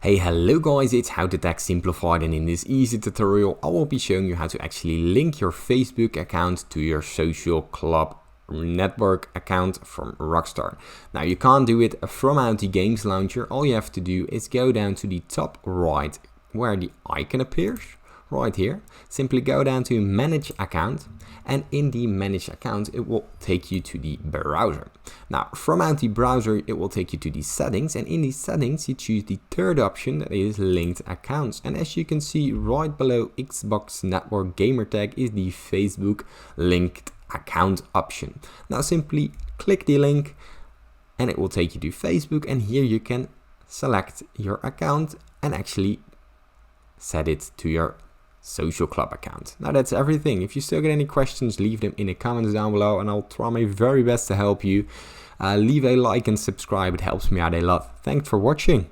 Hey, hello guys, it's How to Tech Simplified, and in this easy tutorial I will be showing you how to actually link your Facebook account to your social club network account from Rockstar. Now you can't do it from out the games launcher. All you have to do is go down to the top right where the icon appears, right here. Simply go down to manage account, and in the manage account it will take you to the browser. Now from out the browser it will take you to the settings, and in the settings you choose the third option, that is linked accounts. And as you can see right below Xbox network gamertag is the Facebook linked account option. Now simply click the link and it will take you to Facebook, and here you can select your account and actually set it to your social club account. Now that's everything. If you still get any questions, leave them in the comments down below and I'll try my very best to help you. Leave a like and subscribe, it helps me out a lot. Thanks for watching.